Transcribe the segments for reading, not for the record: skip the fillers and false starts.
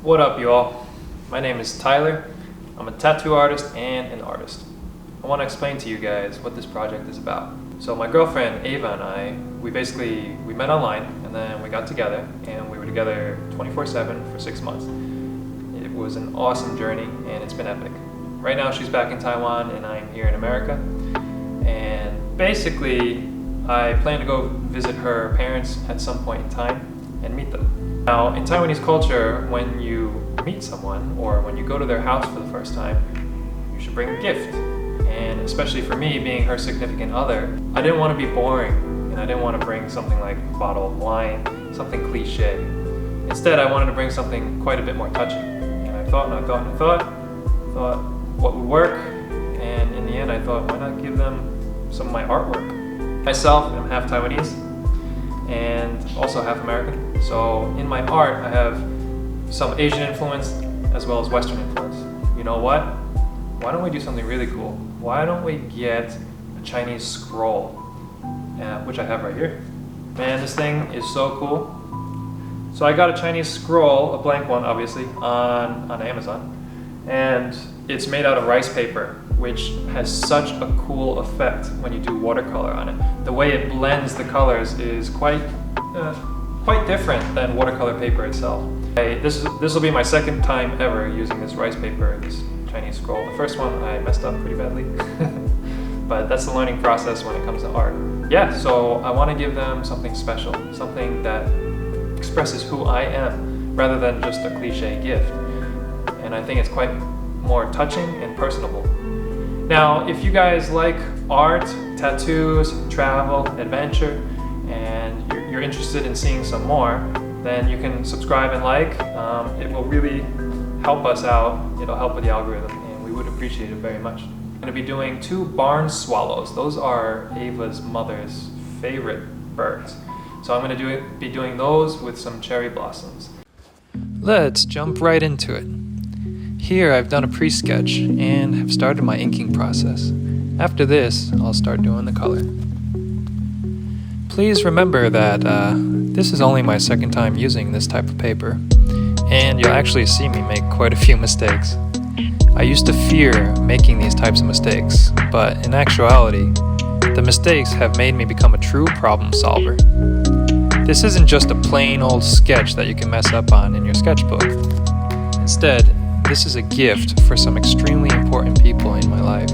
What up, you all? My name is Tyler. I'm a tattoo artist and an artist. I want to explain to you guys what this project is about. So my girlfriend Ava and I, we met online and then we got together and we were together 24/7 for 6 months. It was an awesome journey and it's been epic. Right now she's back in Taiwan and I'm here in America. And basically I plan to go visit her parents at some point in time and meet them. Now, in Taiwanese culture, when you meet someone or when you go to their house for the first time, you should bring a gift. And especially for me, being her significant other, I didn't want to be boring and I didn't want to bring something like a bottle of wine, something cliche. Instead, I wanted to bring something quite a bit more touching. And I thought what would work, and in the end I thought, why not give them some of my artwork? Myself, I'm half Taiwanese and also half American. So in my art, I have some Asian influence as well as Western influence. You know what? Why don't we do something really cool? Why don't we get a Chinese scroll, which I have right here. Man, this thing is so cool. So I got a Chinese scroll, a blank one obviously, on Amazon. And it's made out of rice paper, which has such a cool effect when you do watercolor on it. The way it blends the colors is quite different than watercolor paper itself. This will be my second time ever using this rice paper, this Chinese scroll. The first one I messed up pretty badly, but that's the learning process when it comes to art. Yeah, so I want to give them something special, something that expresses who I am rather than just a cliche gift. And I think it's quite more touching and personable. Now, if you guys like art, tattoos, travel, adventure, and you're interested in seeing some more, then you can subscribe and like. It will really help us out. It'll help with the algorithm, and we would appreciate it very much. I'm going to be doing 2 barn swallows. Those are Ava's mother's favorite birds. So I'm going to be doing those with some cherry blossoms. Let's jump right into it. Here I've done a pre-sketch and have started my inking process. After this, I'll start doing the color. Please remember that this is only my second time using this type of paper, and you'll actually see me make quite a few mistakes. I used to fear making these types of mistakes, but in actuality, the mistakes have made me become a true problem solver. This isn't just a plain old sketch that you can mess up on in your sketchbook. Instead, this is a gift for some extremely important people in my life.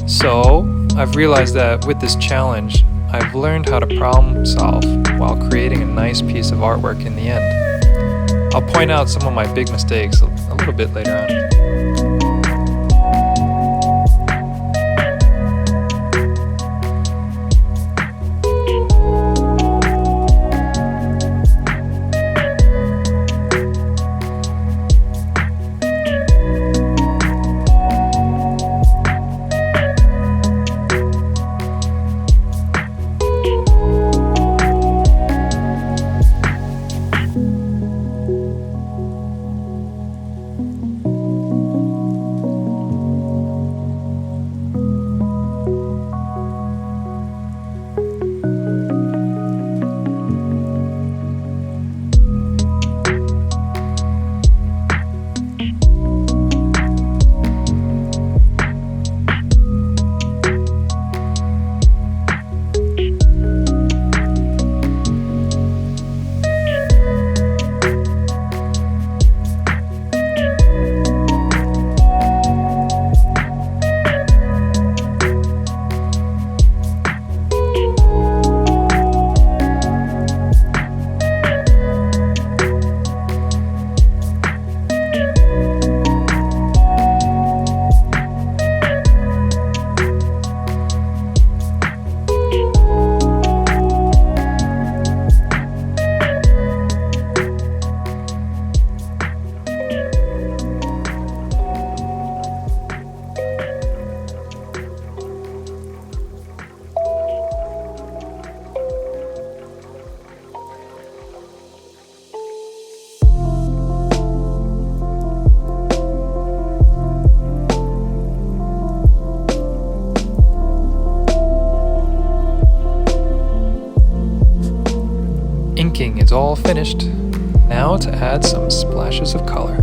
So, I've realized that with this challenge, I've learned how to problem solve while creating a nice piece of artwork in the end. I'll point out some of my big mistakes a little bit later on. Inking is all finished. Now to add some splashes of color.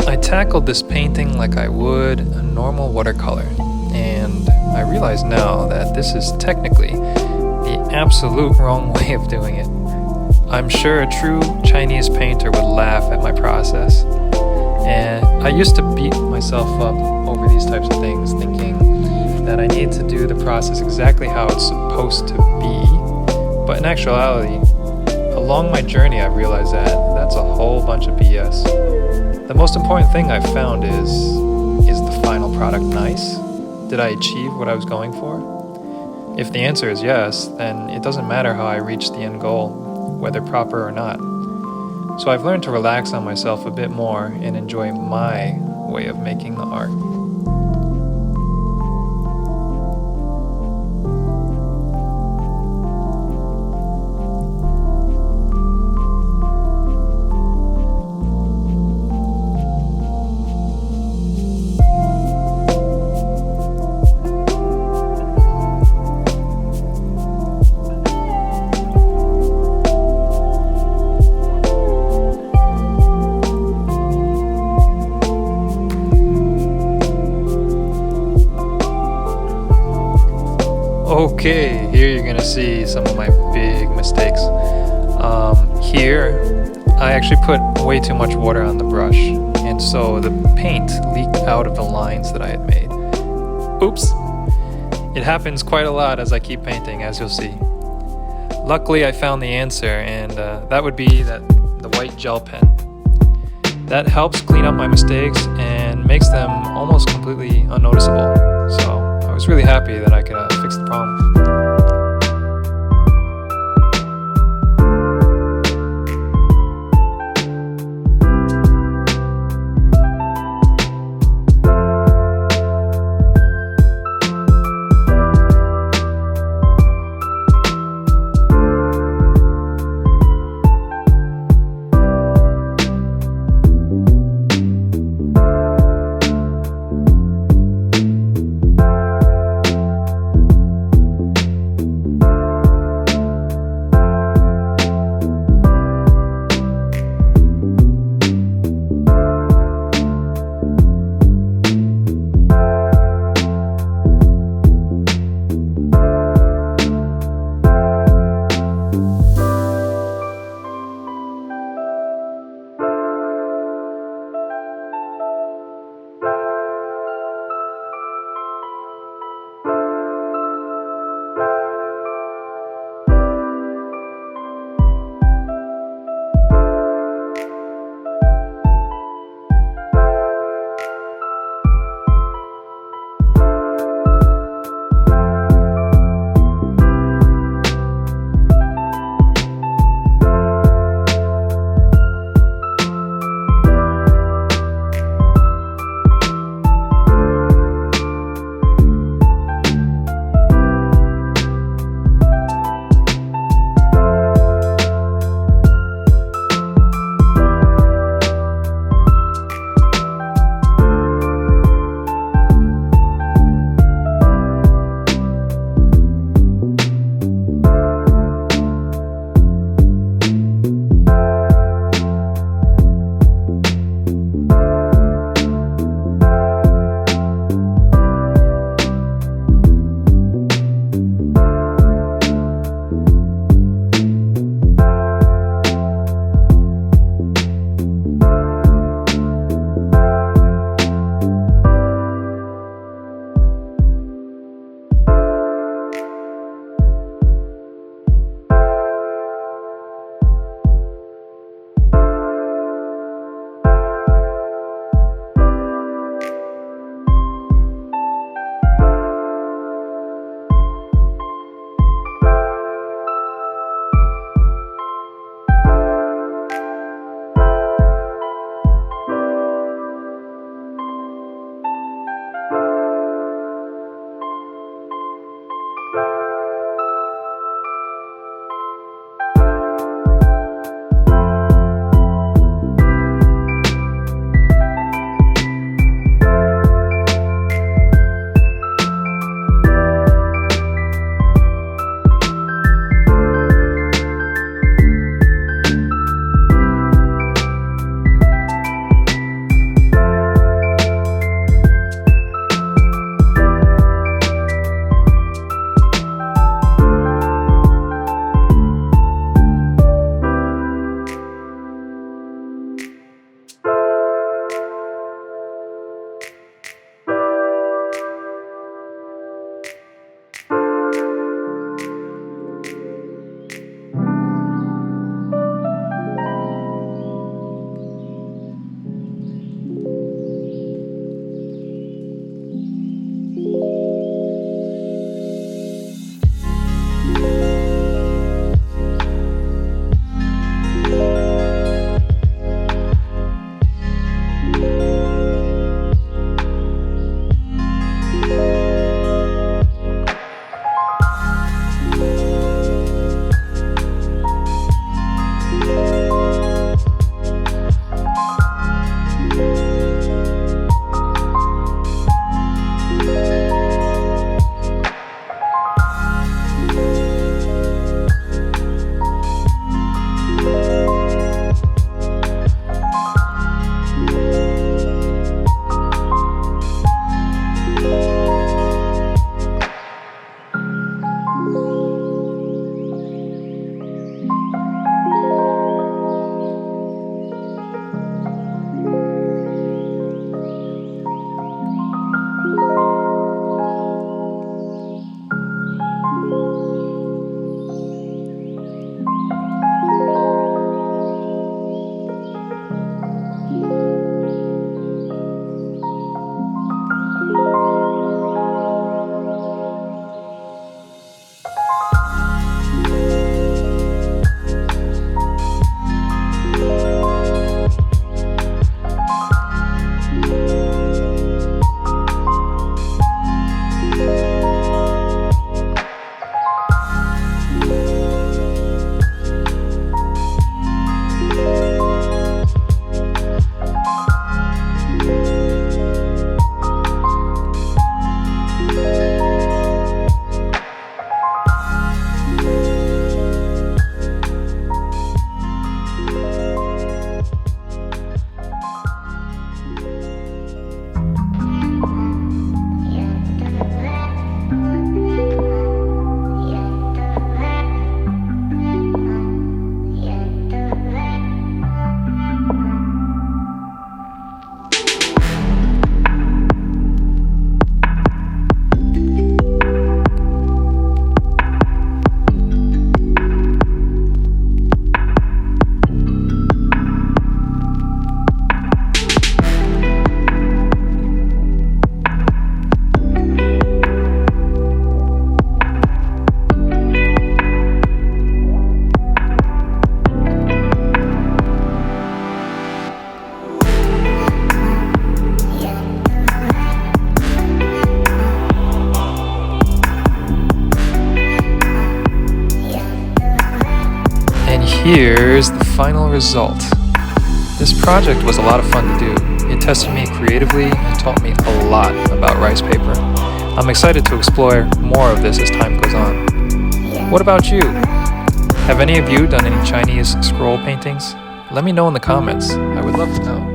I tackled this painting like I would a normal watercolor, and I realize now that this is technically the absolute wrong way of doing it. I'm sure a true Chinese painter would laugh at my process. And I used to beat myself up over these types of things, thinking that I need to do the process exactly how it's supposed to be. But in actuality, along my journey, I've realized that that's a whole bunch of BS. The most important thing I've found is the final product nice? Did I achieve what I was going for? If the answer is yes, then it doesn't matter how I reach the end goal, whether proper or not. So I've learned to relax on myself a bit more and enjoy my way of making the art. Okay, here you're gonna see some of my big mistakes. Here, I actually put way too much water on the brush, and so the paint leaked out of the lines that I had made. Oops! It happens quite a lot as I keep painting, as you'll see. Luckily, I found the answer, and that would be the white gel pen. That helps clean up my mistakes and makes them almost completely unnoticeable. So I was really happy that I could fix the problem. Here's the final result. This project was a lot of fun to do. It tested me creatively and taught me a lot about rice paper. I'm excited to explore more of this as time goes on. What about you? Have any of you done any Chinese scroll paintings? Let me know in the comments. I would love to know.